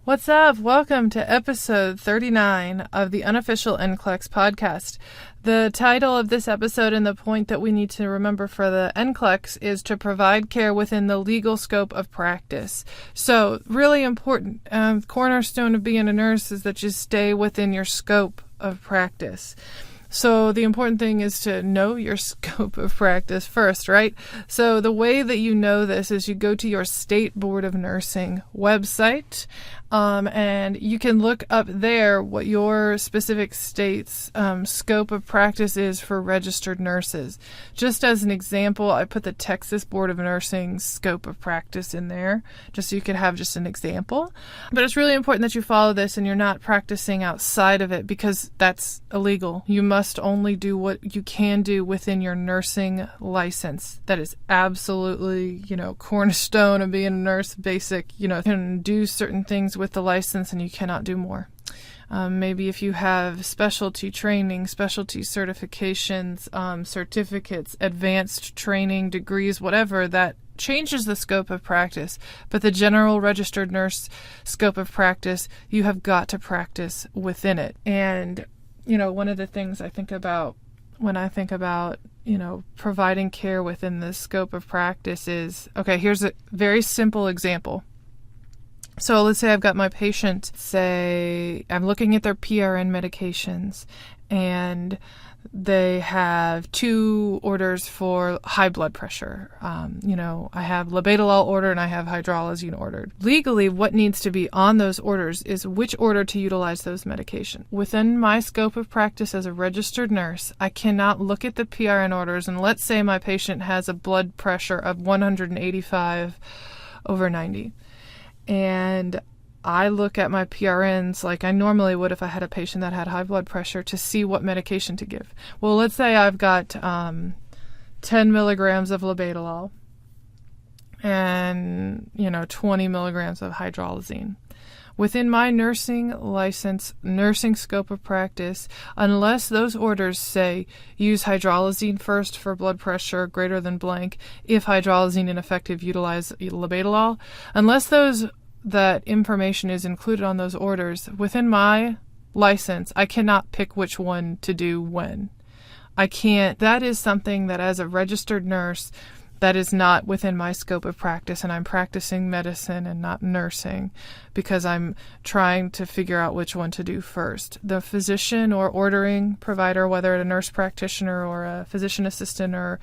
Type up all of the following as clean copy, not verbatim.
What's up? Welcome to episode 39 of the unofficial NCLEX podcast. The title of this episode and the point that we need to remember for the NCLEX is to provide care within the legal scope of practice. So, really important. Cornerstone of being a nurse is that you stay within your scope of practice. So the important thing is to know your scope of practice first, right? So the way that you know this is you go to your State Board of Nursing website, and you can look up there what your specific state's scope of practice is for registered nurses. Just as an example, I put the Texas Board of Nursing scope of practice in there, just so you could have just an example. But it's really important that you follow this and you're not practicing outside of it because that's illegal. You must only do what you can do within your nursing license. That is absolutely, cornerstone of being a nurse, basic. You can do certain things with the license and you cannot do more. Maybe if you have specialty training, specialty certifications, certificates, advanced training, degrees, whatever, that changes the scope of practice. But the general registered nurse scope of practice, you have got to practice within it. And one of the things I think about when I think about, providing care within the scope of practice is, okay, here's a very simple example. So let's say I've got my patient, say I'm looking at their PRN medications and they have 2 orders for high blood pressure. I have labetalol ordered and I have hydralazine ordered. Legally, what needs to be on those orders is which order to utilize those medications. Within my scope of practice as a registered nurse, I cannot look at the PRN orders and let's say my patient has a blood pressure of 185/90. And I look at my PRNs like I normally would if I had a patient that had high blood pressure to see what medication to give. Well, let's say I've got 10 milligrams of labetalol and, 20 milligrams of hydralazine. Within my nursing license, nursing scope of practice, unless those orders say use hydralazine first for blood pressure greater than blank, if hydralazine ineffective, utilize labetalol, unless that information is included on those orders, within my license, I cannot pick which one to do when. I can't. That is something that as a registered nurse, that is not within my scope of practice, and I'm practicing medicine and not nursing because I'm trying to figure out which one to do first. The physician or ordering provider, whether a nurse practitioner or a physician assistant or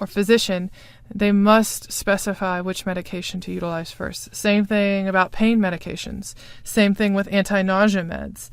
physician, they must specify which medication to utilize first. Same thing about pain medications. Same thing with anti-nausea meds.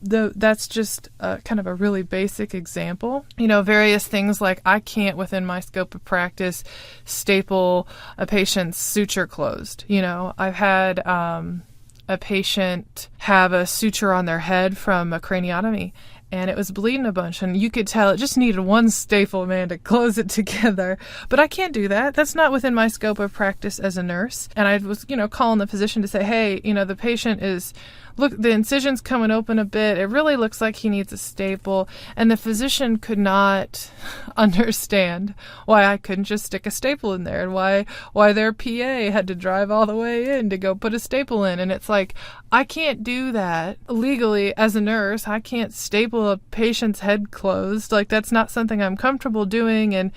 That's just kind of a really basic example. Various things like I can't, within my scope of practice, staple a patient's suture closed. I've had a patient have a suture on their head from a craniotomy, and it was bleeding a bunch, and you could tell it just needed one staple, man, to close it together. But I can't do that. That's not within my scope of practice as a nurse. And I was, calling the physician to say, hey, the patient is, look, the incision's coming open a bit. It really looks like he needs a staple. And the physician could not understand why I couldn't just stick a staple in there and why their PA had to drive all the way in to go put a staple in. And it's like, I can't do that legally as a nurse. I can't staple a patient's head closed. Like, that's not something I'm comfortable doing. And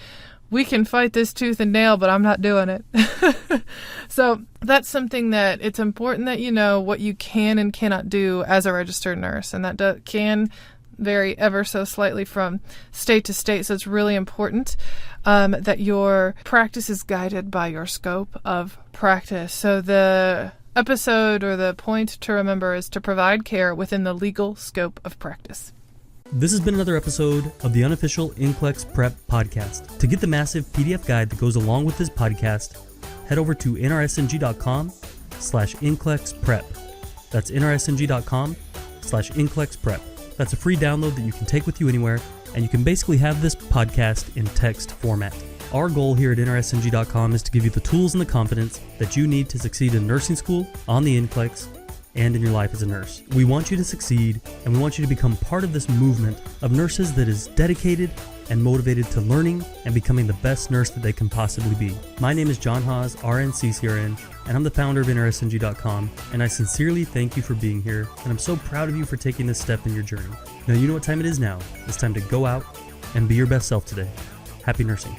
we can fight this tooth and nail, but I'm not doing it. So that's something that it's important that you know what you can and cannot do as a registered nurse. And that can vary ever so slightly from state to state. So it's really important that your practice is guided by your scope of practice. So the episode or the point to remember is to provide care within the legal scope of practice. This has been another episode of the unofficial NCLEX Prep podcast. To get the massive PDF guide that goes along with this podcast, head over to nrsng.com/NCLEX-Prep. That's nrsng.com/NCLEX-Prep. That's a free download that you can take with you anywhere, and you can basically have this podcast in text format. Our goal here at nrsng.com is to give you the tools and the confidence that you need to succeed in nursing school, on the NCLEX, and in your life as a nurse. We want you to succeed, and we want you to become part of this movement of nurses that is dedicated and motivated to learning and becoming the best nurse that they can possibly be. My name is John Haas, RN CCRN, and I'm the founder of NRSNG.com, and I sincerely thank you for being here, and I'm so proud of you for taking this step in your journey. Now you know what time it is now. It's time to go out and be your best self today. Happy nursing.